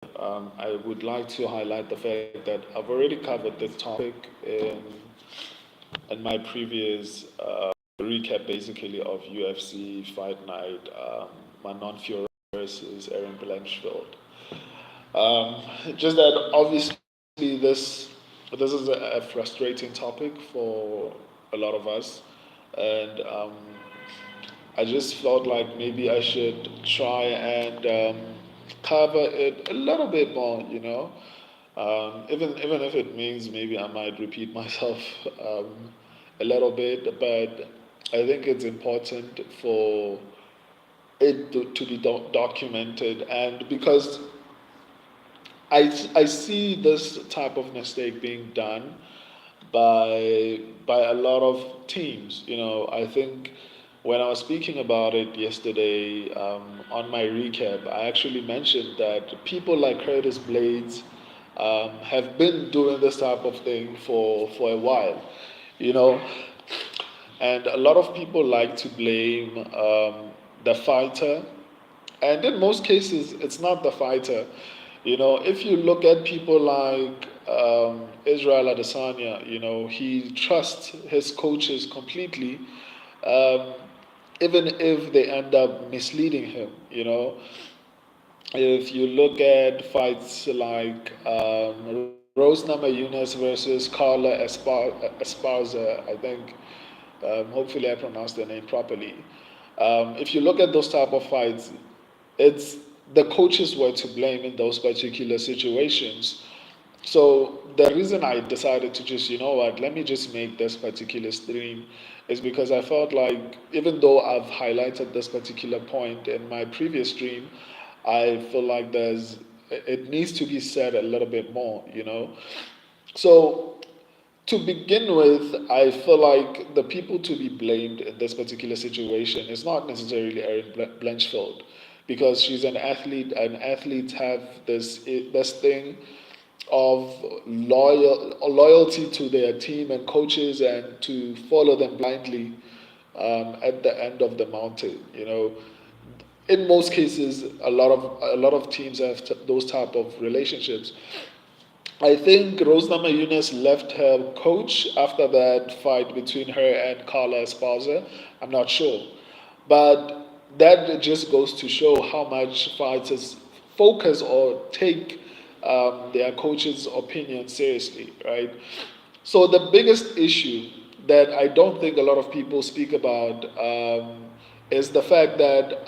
I would like to highlight the fact that I've already covered this topic in my previous recap, basically, of UFC Fight Night, Manon Fiorot versus Erin Blanchfield. Just that obviously this is a frustrating topic for a lot of us, and I just felt like maybe I should try and cover it a little bit more, even if it means maybe I might repeat myself a little bit, but I think it's important for it to be documented, and because I see this type of mistake being done by a lot of teams. I think when I was speaking about it yesterday on my recap, I actually mentioned that people like Curtis Blades have been doing this type of thing for a while, you know, and a lot of people like to blame the fighter, and in most cases, it's not the fighter. If you look at people like Israel Adesanya, he trusts his coaches completely, um, even if they end up misleading him. If you look at fights like Rose Namajunas versus Carla Esparza, I think, hopefully I pronounced the name properly. If you look at those type of fights, it's the coaches were to blame in those particular situations. So the reason I decided to just, let me just make this particular stream is because I felt like even though I've highlighted this particular point in my previous stream, I feel like it needs to be said a little bit more. So to begin with, I feel like the people to be blamed in this particular situation is not necessarily Erin Blanchfield, because she's an athlete, and athletes have this thing of loyalty to their team and coaches, and to follow them blindly at the end of the mountain. In most cases, a lot of teams have those type of relationships. I think Rose Namajunas left her coach after that fight between her and Carla Esparza. I'm not sure. But that just goes to show how much fighters focus or take their coach's opinion seriously, right? So the biggest issue that I don't think a lot of people speak about is the fact that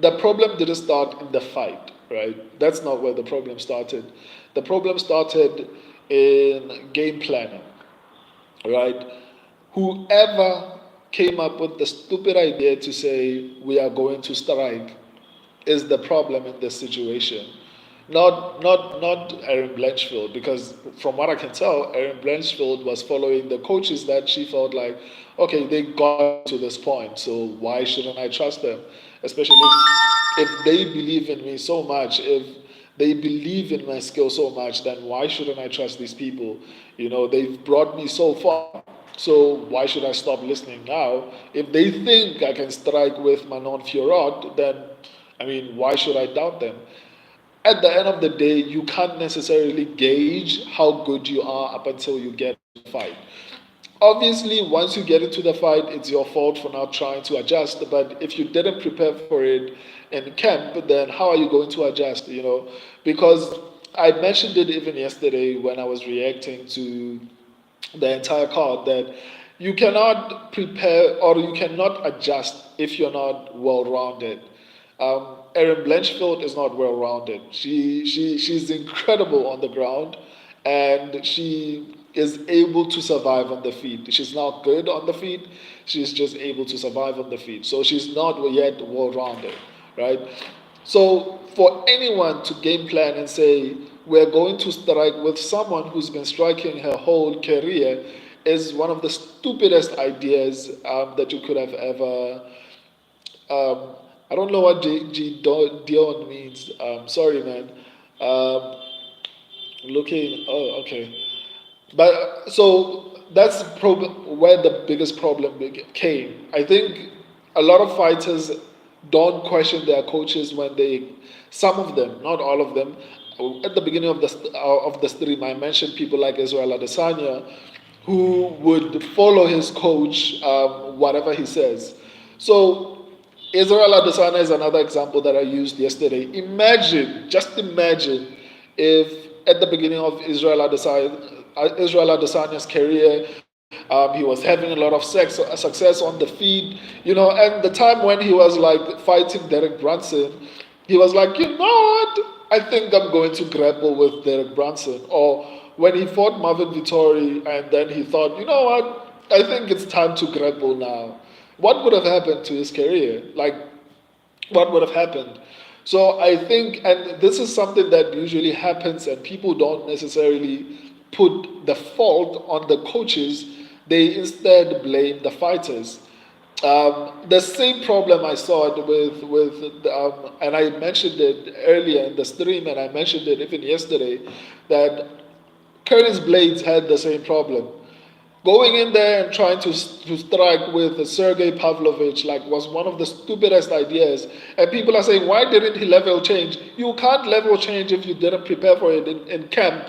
the problem didn't start in the fight, right? That's not where the problem started. The problem started in game planning, right? Whoever came up with the stupid idea to say we are going to strike is the problem in this situation. Not Erin Blanchfield, because from what I can tell, Erin Blanchfield was following the coaches that she felt like, okay, they got me to this point, so why shouldn't I trust them? Especially if they believe in me so much, if they believe in my skill so much, then why shouldn't I trust these people? They've brought me so far. So why should I stop listening now? If they think I can strike with Manon Fiorot, then I mean, why should I doubt them? At the end of the day, you can't necessarily gauge how good you are up until you get into the fight. Obviously, once you get into the fight, it's your fault for not trying to adjust. But if you didn't prepare for it in camp, then how are you going to adjust? Because I mentioned it even yesterday when I was reacting to the entire card, that you cannot prepare or you cannot adjust if you're not well rounded. Erin Blanchfield is not well rounded. She's incredible on the ground, and she is able to survive on the feet. She's not good on the feet. She's just able to survive on the feet. So she's not yet well rounded, right? So for anyone to game plan and say we're going to strike with someone who's been striking her whole career is one of the stupidest ideas that you could have ever. Um, I don't know what Dion means. Sorry, man. Um, looking. Oh, okay. But so that's where the biggest problem came. I think a lot of fighters don't question their coaches when they, some of them, not all of them. At the beginning of the stream, I mentioned people like Israel Adesanya, who would follow his coach whatever he says. So Israel Adesanya is another example that I used yesterday. Imagine, just imagine, if at the beginning of Israel Adesanya's career, he was having a lot of success on the feed, and the time when he was like fighting Derek Brunson, he was like, you know what? I think I'm going to grapple with Derek Brunson. Or when he fought Marvin Vittori, and then he thought, you know what? I think it's time to grapple now. What would have happened to his career? Like, what would have happened? So I think, and this is something that usually happens, and people don't necessarily put the fault on the coaches, they instead blame the fighters. The same problem I saw it with and I mentioned it earlier in the stream, and I mentioned it even yesterday, that Curtis Blades had the same problem. Going in there and trying to strike with Sergey Pavlovich like was one of the stupidest ideas. And people are saying, why didn't he level change? You can't level change if you didn't prepare for it in camp.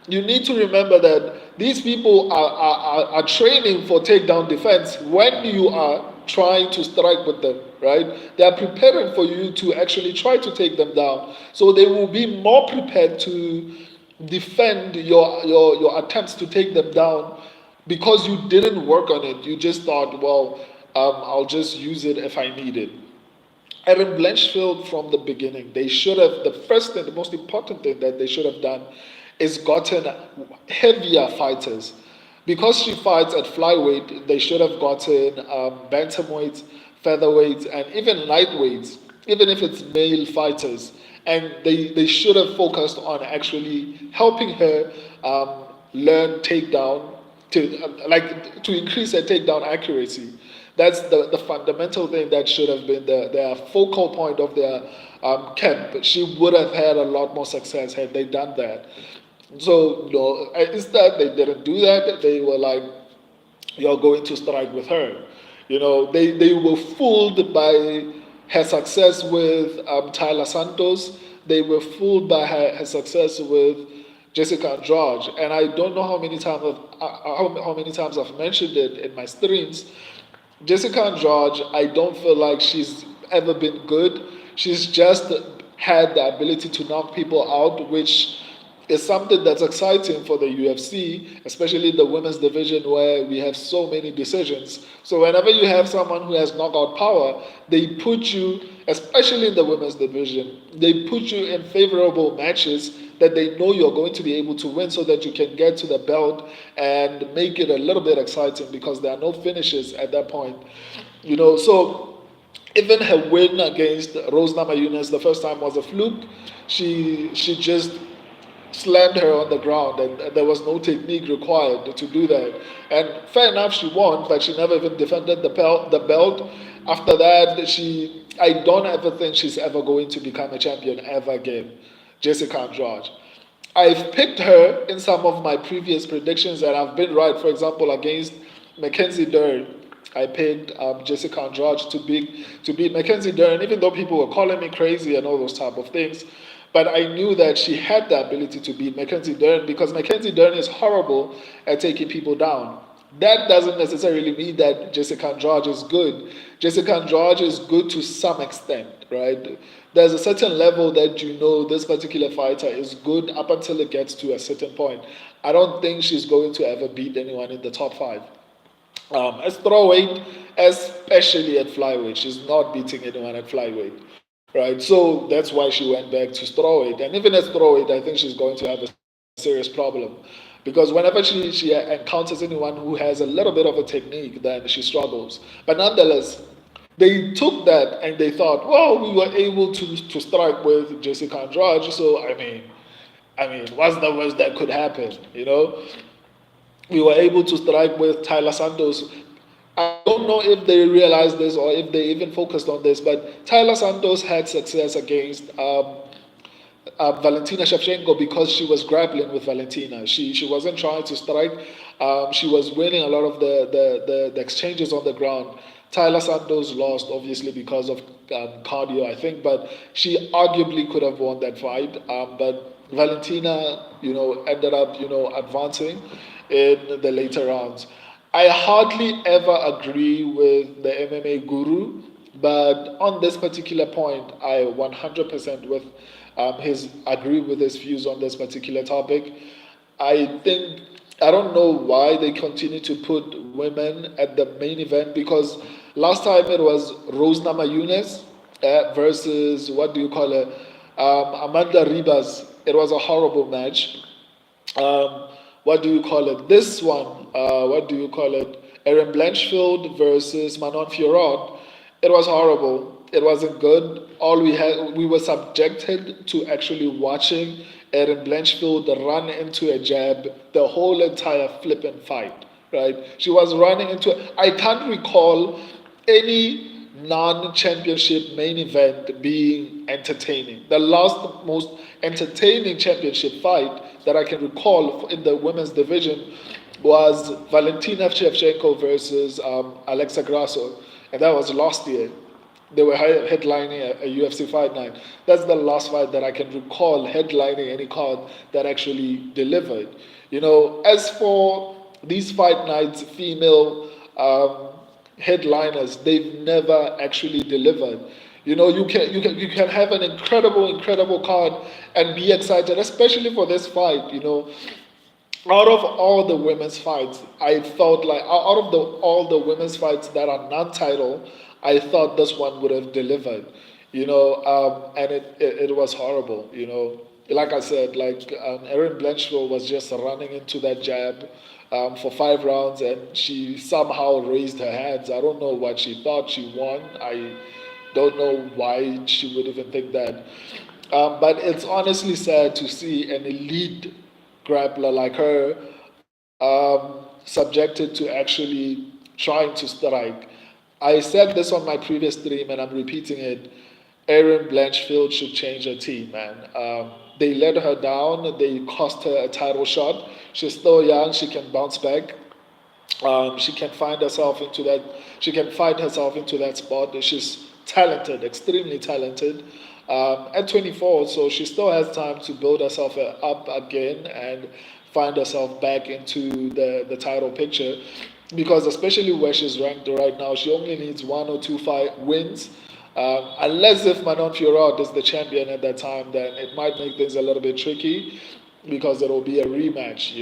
You need to remember that these people are training for takedown defense when you are trying to strike with them, right? They are preparing for you to actually try to take them down. So they will be more prepared to defend your attempts to take them down because you didn't work on it. You just thought, well, I'll just use it if I need it. Erin Blanchfield from the beginning, they should have, the first thing, the most important thing that they should have done is gotten heavier fighters. Because she fights at flyweight, they should have gotten bantamweights, featherweights, and even lightweights, even if it's male fighters. And they should have focused on actually helping her learn takedown to increase her takedown accuracy. That's the fundamental thing that should have been their focal point of their camp. She would have had a lot more success had they done that. So, instead they didn't do that. They were like, you're going to strike with her. They were fooled by her success with Tyler Santos. They were fooled by her success with Jessica Andrade. And I don't know how many times I've mentioned it in my streams. Jessica Andrade, I don't feel like she's ever been good. She's just had the ability to knock people out, which is something that's exciting for the UFC, especially the women's division where we have so many decisions. So whenever you have someone who has knockout power, they put you, especially in the women's division, they put you in favorable matches that they know you're going to be able to win so that you can get to the belt and make it a little bit exciting because there are no finishes at that point. So even her win against Rose Namajunas the first time was a fluke. She just slammed her on the ground, and there was no technique required to do that. And fair enough, she won, but she never even defended the belt. After that, I don't ever think she's ever going to become a champion ever again, Jessica Andrade. I've picked her in some of my previous predictions, and I've been right. For example, against Mackenzie Dern, I picked Jessica Andrade to beat Mackenzie Dern, even though people were calling me crazy and all those type of things. But I knew that she had the ability to beat Mackenzie Dern because Mackenzie Dern is horrible at taking people down. That doesn't necessarily mean that Jessica Andrade is good. Jessica Andrade is good to some extent, right? There's a certain level that this particular fighter is good up until it gets to a certain point. I don't think she's going to ever beat anyone in the top 5. As strawweight, especially at flyweight, she's not beating anyone at flyweight. Right, so that's why she went back to strawweight, and even at strawweight, I think she's going to have a serious problem, because whenever she encounters anyone who has a little bit of a technique, then she struggles. But nonetheless, they took that and they thought, well, we were able to strike with Jessica Andrade, so I mean, what's the worst that could happen? We were able to strike with Tyler Santos. I don't know if they realized this or if they even focused on this, but Tyler Santos had success against Valentina Shevchenko because she was grappling with Valentina. She wasn't trying to strike. She was winning a lot of the exchanges on the ground. Tyler Santos lost, obviously, because of cardio, I think, but she arguably could have won that fight. But Valentina, ended up, advancing in the later rounds. I hardly ever agree with the MMA guru, but on this particular point, I 100% his agree with his views on this particular topic. I think I don't know why they continue to put women at the main event, because last time it was Rose Namajunas versus what do you call her, Amanda Ribas. It was a horrible match. um, what do you call it? This one, what do you call it? Erin Blanchfield versus Manon Fiorot. It was horrible. It wasn't good. We were subjected to actually watching Erin Blanchfield run into a jab the whole entire flipping fight. Right? She was running into. I can't recall any non-championship main event being entertaining. The last most entertaining championship fight that I can recall in the women's division was Valentina Shevchenko versus Alexa Grasso, and that was last year. They were headlining a UFC Fight Night. That's the last fight that I can recall headlining any card that actually delivered. As for these fight nights, female headliners, they've never actually delivered. You can have an incredible card and be excited, especially for this fight. Out of all the women's fights, I felt like out of all the women's fights that are non-title, I thought this one would have delivered. And it was horrible. Like I said, Erin Blanchfield was just running into that jab for 5 rounds, and she somehow raised her hands. I don't know what she thought. She won. I don't know why she would even think that. But it's honestly sad to see an elite grappler like her subjected to actually trying to strike. I said this on my previous stream, and I'm repeating it. Erin Blanchfield should change her team, man. They let her down. They cost her a title shot. She's still young. She can bounce back. She can find herself into that. She can find herself into that spot. She's talented, extremely talented. At 24, so she still has time to build herself up again and find herself back into the title picture. Because especially where she's ranked right now, she only needs 1 or 2 fight wins. Unless if Manon Fiorot is the champion at that time, then it might make things a little bit tricky, because it'll be a rematch.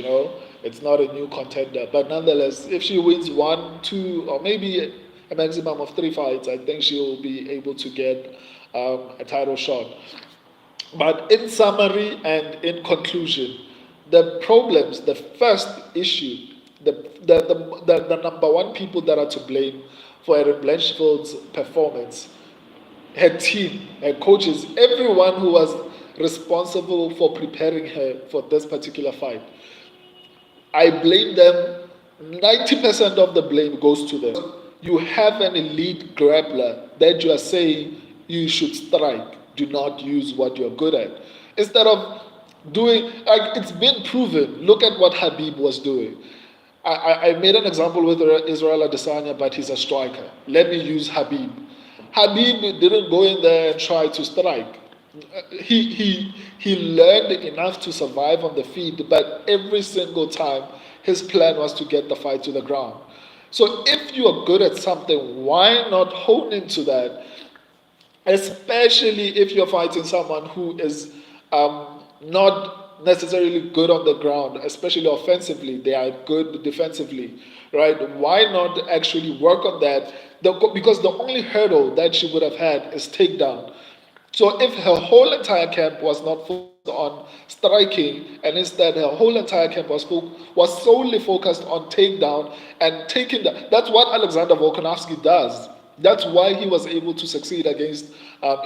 It's not a new contender. But nonetheless, if she wins 1, 2, or maybe a maximum of 3 fights, I think she'll be able to get a title shot. But in summary and in conclusion, the first issue, the number one people that are to blame for Erin Blanchfield's performance, her team, her coaches, everyone who was responsible for preparing her for this particular fight. I blame them. 90% of the blame goes to them. You have an elite grappler that you are saying you should strike. Do not use what you're good at. Instead of doing, it's been proven. Look at what Habib was doing. I made an example with Israel Adesanya, but he's a striker. Let me use Habib. Habib didn't go in there and try to strike. He learned enough to survive on the feet, but every single time his plan was to get the fight to the ground. So if you are good at something, why not hone into that? Especially if you're fighting someone who is not necessarily good on the ground, especially offensively. They are good defensively, right? Why not actually work on that? Because the only hurdle that she would have had is takedown. So if her whole entire camp was not focused on striking, and instead her whole entire camp was solely focused on takedown and taking that's what Alexander Volkanovski does. That's why he was able to succeed against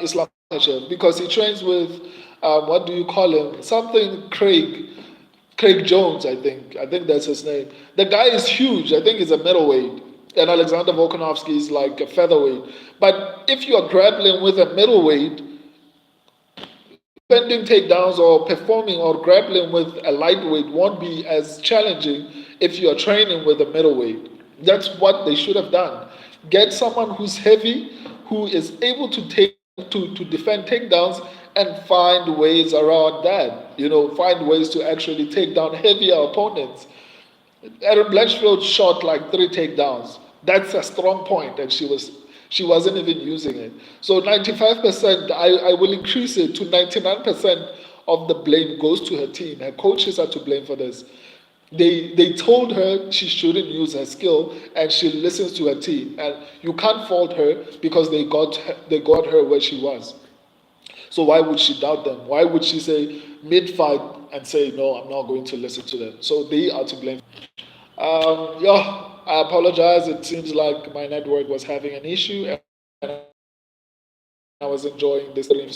Islam Makhachev, because he trains with what do you call him? Something Craig Jones, I think. I think that's his name. The guy is huge. I think he's a middleweight. And Alexander Volkanovski is like a featherweight. But if you are grappling with a middleweight, defending takedowns or performing or grappling with a lightweight won't be as challenging if you are training with a middleweight. That's what they should have done. Get someone who's heavy, who is able to defend takedowns and find ways around that. Find ways to actually take down heavier opponents. Erin Blanchfield shot like 3 takedowns. That's a strong point, and she wasn't even using it. So 95%, I will increase it to 99% of the blame goes to her team. Her coaches are to blame for this. They told her she shouldn't use her skill, and she listens to her team. And you can't fault her because they got her where she was. So why would she doubt them? Why would she say mid-fight and say, no, I'm not going to listen to them? So they are to blame. Yeah, I apologize. It seems like my network was having an issue, and I was enjoying this stream. So